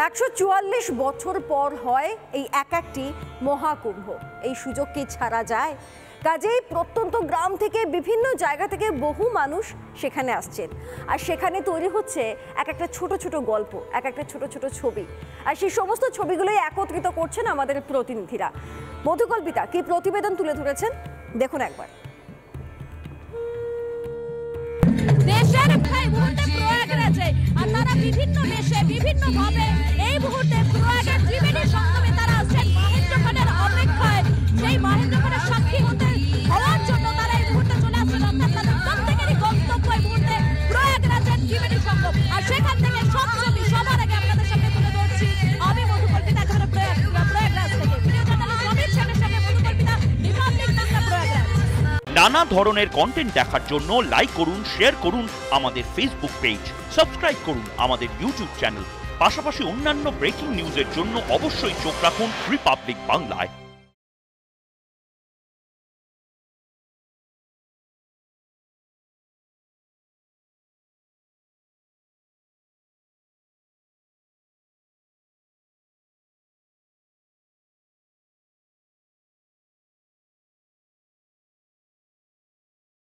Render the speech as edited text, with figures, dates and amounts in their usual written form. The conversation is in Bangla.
144 বছর পর হয় এই একটি মহাকুম্ভ। এই সুযোগ কি ছাড়া যায়? কাজেই প্রত্যন্ত গ্রাম থেকে বিভিন্ন জায়গা থেকে বহু মানুষ সেখানে আসছেন, আর সেখানে তৈরি হচ্ছে একটা ছোট ছোট গল্প, একটা ছোট ছোট ছবি। আর সেই সমস্ত ছবিগুলোই একত্রিত করছেন আমাদের প্রতিনিধিরা। মধুকল্পিতা কি প্রতিবেদন তুলে ধরেছেন, দেখুন একবার। দেশের এই মুহূর্তে প্রয়াগরাজে আর তারা বিভিন্ন দেশে বিভিন্ন ভাবে এই মুহূর্তে প্রয়াগের ত্রিবেণী সঙ্গমে তারা আসছেন মহেন্দ্রক্ষণের অপেক্ষায়। সেই মহেন্দ্রক্ষণের সাক্ষী হতে হওয়ার জন্য তারা এই মুহূর্তে চলে আসছেন, অর্থাৎ তাদের প্রত্যেকেরই গন্তব্য এই মুহূর্তে প্রয়াগরাজের ত্রিবেণী সঙ্গম। আর সেখান থেকে সব ছবি সবার আগে আপনাদের সামনে তুলে ধরছি আমি মধুকল্পিতা, একেবারে প্রয়াগরাজ থেকে। ভিডিও জার্নালিস্ট রবির সেনের সাথে মধুকল্পিতা, রিপাবলিক বাংলা, প্রয়াগরাজ। নানা ধরনের কন্টেন্ট দেখার জন্য লাইক করুন, শেয়ার করুন আমাদের ফেসবুক পেজ, সাবস্ক্রাইব করুন আমাদের ইউটিউব চ্যানেল। পাশাপাশি অন্যান্য ব্রেকিং নিউজের জন্য অবশ্যই চোখ রাখুন রিপাবলিক বাংলায়।